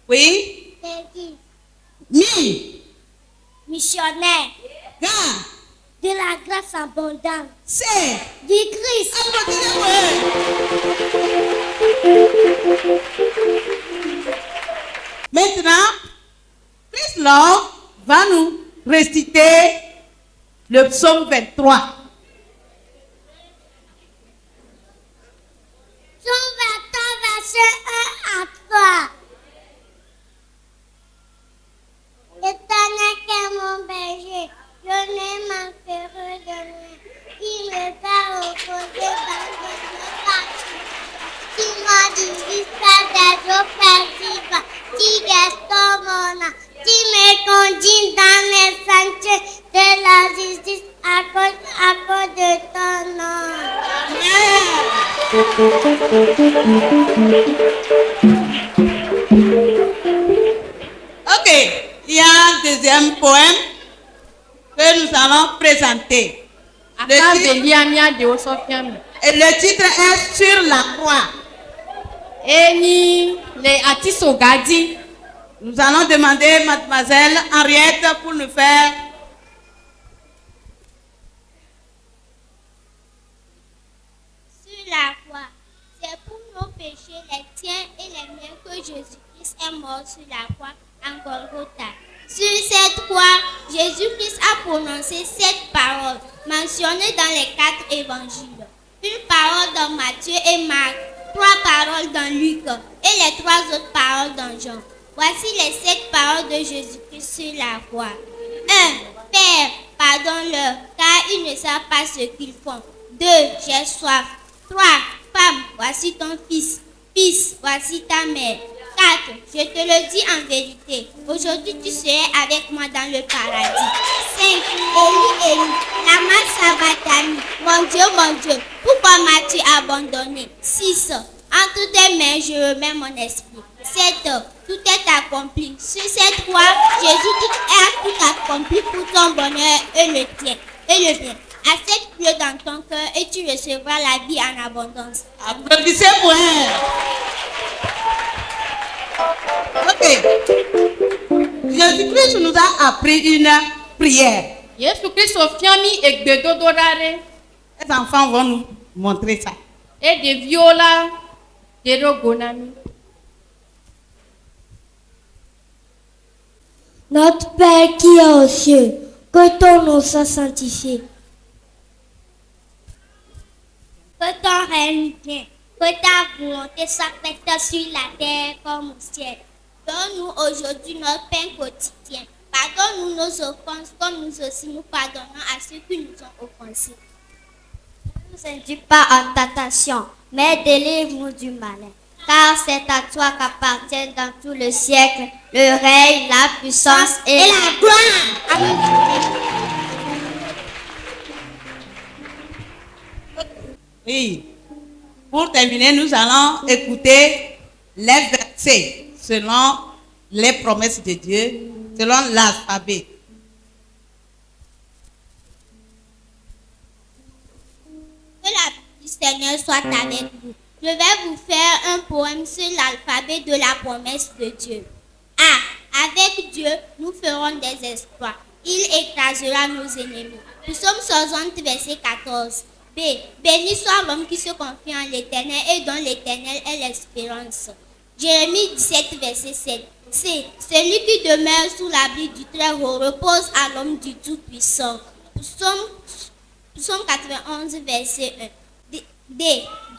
Oui. L'église. Mi. Missionnaire. Ga. De la grâce abondante. C'est. Du Christ. Maintenant, Christ Lord va nous réciter le psaume 23. Psaume 23, verset 1 à 3. L'Éternel est mon berger, je ne manquerai de rien. Il me fait reposer dans des eaux tranquilles. Il m'a dirigé des eaux paisibles, qui restaure mon âme, qui me conduit dans les sentiers de la justice à cause de ton nom. Ok, il y a un deuxième poème que nous allons présenter. Et le titre est Sur la croix. Nous allons demander mademoiselle Henriette pour nous faire. Sur la croix, c'est pour nos péchés, les tiens et les miens, que Jésus-Christ est mort sur la croix en Golgotha. Sur cette croix, Jésus-Christ a prononcé 7 paroles mentionnées dans les 4 évangiles. Une parole dans Matthieu et Marc, 3 paroles dans Luc et les 3 autres paroles dans Jean. Voici les 7 paroles de Jésus-Christ sur la croix. 1. Père, pardonne-leur, car ils ne savent pas ce qu'ils font. 2. J'ai soif. 3. Femme, voici ton fils. Fils, voici ta mère. 4. Je te le dis en vérité, aujourd'hui tu serais avec moi dans le paradis. 5. Élie, Élie, lama sabachthani. Mon Dieu, pourquoi m'as-tu abandonné? 6. Entre tes mains, je remets mon esprit. 7. Tout est accompli. Sur cette croix, Jésus a tout accompli pour ton bonheur et le tien, et le bien. Accepte-le dans ton cœur et tu recevras la vie en abondance. Applaudissez pour elle. Ok. Jésus-Christ nous a appris une prière. Les enfants vont nous montrer ça. Notre Père qui est aux cieux, que ton nom soit sanctifié. Que ton règne vienne, que ta volonté soit faite sur la terre comme au ciel. Donne-nous aujourd'hui notre pain quotidien. Pardonne-nous nos offenses comme nous aussi nous pardonnons à ceux qui nous ont offensés. Ne nous induis pas en tentation, mais délivre-nous du malin. Car c'est à toi qu'appartiennent dans tout le siècle le règne, la puissance et la gloire. Amen. Oui. Pour terminer, nous allons écouter les versets selon les promesses de Dieu, selon l'alphabet. Que la paix du Seigneur soit avec vous. Je vais vous faire un poème sur l'alphabet de la promesse de Dieu. A. Avec Dieu, nous ferons des exploits. Il écrasera nos ennemis. Psaume 60, verset 14. B. Béni soit l'homme qui se confie en l'Éternel et dont l'Éternel est l'espérance. Jérémie 17, verset 7. C. Celui qui demeure sous l'abri du Très-Haut repose à l'homme du Tout-Puissant. Psaume 91, verset 1. D.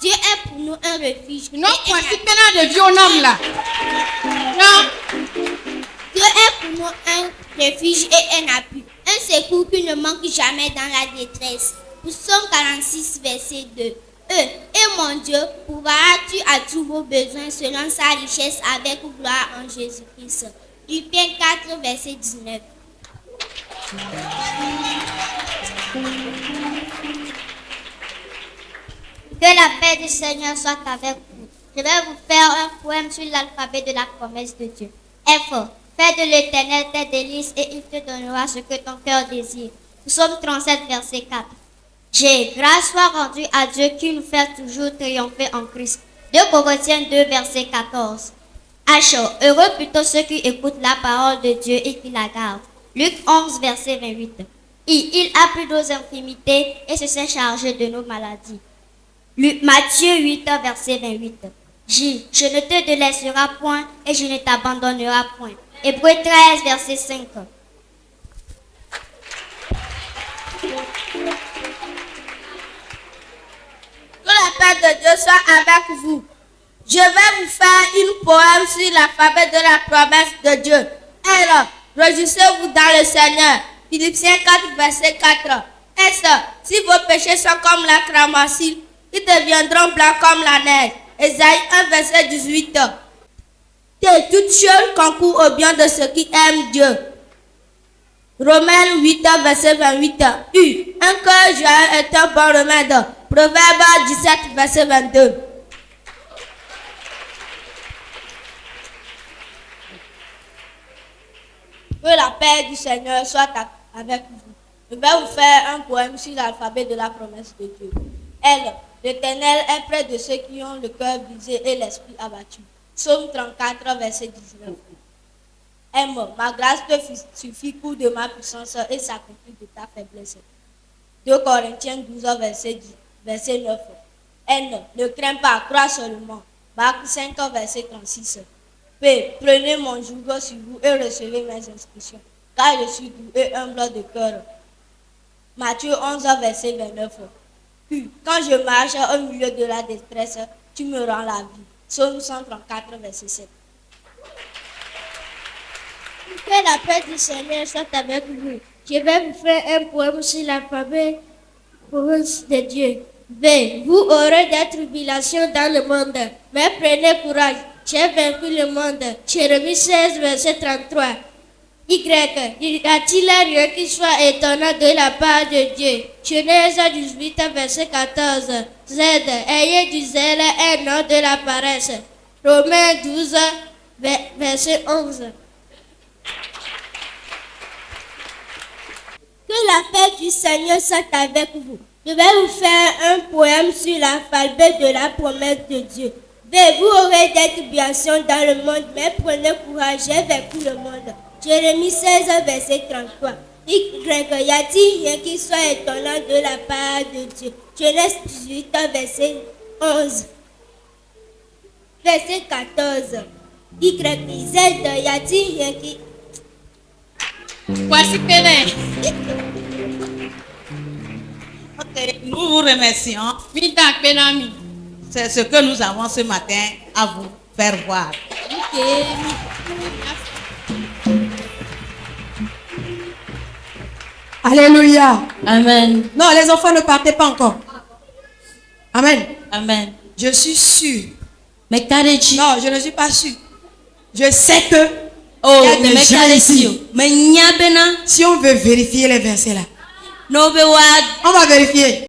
Dieu est pour nous un refuge. Non, Dieu est pour nous un refuge et un appui, un secours qui ne manque jamais dans la détresse. Psaume 46, verset 2. Et mon Dieu, pourvoiras-tu à tous vos besoins selon sa richesse avec gloire en Jésus-Christ. Philippiens 4, verset 19. Que la paix du Seigneur soit avec vous. Je vais vous faire un poème sur l'alphabet de la promesse de Dieu. F. Fais de l'Éternel tes délices et il te donnera ce que ton cœur désire. Psaume 37, verset 4. G. Grâce soit rendue à Dieu qui nous fait toujours triompher en Christ. 2 Corinthiens 2, verset 14. H. Heureux plutôt ceux qui écoutent la parole de Dieu et qui la gardent. Luc 11, verset 28. I. Il a pris nos infirmités et se s'est chargé de nos maladies. Matthieu 8, verset 28. J. Je ne te délaisserai point et je ne t'abandonnerai point. Hébreux 13, verset 5. Que la paix de Dieu soit avec vous. Je vais vous faire une poème sur l'alphabet de la promesse de Dieu. Alors, réjouissez-vous dans le Seigneur. Philippiens 4, verset 4. S. Si vos péchés sont comme la cramoisi, ils deviendront blancs comme la neige. Ésaïe 1, verset 18. T. Toutes choses concourent au bien de ceux qui aiment Dieu. Romains 8, verset 28. U. Un cœur joyeux est un bon remède. Proverbe 17, verset 22. Que la paix du Seigneur soit avec vous. Je vais vous faire un poème sur l'alphabet de la promesse de Dieu. L. L'Éternel est près de ceux qui ont le cœur brisé et l'esprit abattu. Psaume 34, verset 19. M. Ma grâce te suffit pour de ma puissance et s'accomplit de ta faiblesse. 2 Corinthiens 12, verset 9. N. Ne crains pas, crois seulement. Marc 5, verset 36. P. Prenez mon joug sur vous et recevez mes instructions, car je suis doux et humble de cœur. Matthieu 11, verset 29. Q. Quand je marche au milieu de la détresse, tu me rends la vie. Psaume 134, verset 7. Que la paix du Seigneur soit avec vous. Je vais vous faire un poème sur l'alphabet de Dieu. V. Vous aurez des tribulations dans le monde, mais prenez courage. J'ai vaincu le monde. Jérémie 16, verset 33. Y. Y a-t-il rien qui soit étonnant de la part de Dieu? Genèse 18, verset 14. Z. Ayez du zèle et non de la paresse. Romains 12, verset 11. Que la paix du Seigneur soit avec vous. Je vais vous faire un poème sur l'alphabet de la promesse de Dieu. V. Vous aurez des tribulations dans le monde, mais prenez courage, j'ai vaincu le monde. Jérémie 16, verset 33. Y. Y a-t-il rien qui soit étonnant de la part de Dieu? Genèse 18, verset 11. Verset 14. Y. Z. Y a-t-il rien qui... Voici Pénin. Ok, nous vous remercions. C'est ce que nous avons ce matin à vous faire voir. Alléluia. Amen. Non, les enfants ne partez pas encore. Amen. Amen. Je suis sûre. Mais Kadeji. Non, je ne suis pas sûre. Je sais que Oh, il y a des gens ici. Mais Nyabena. Si on veut vérifier les versets là, No be wa on va vérifier.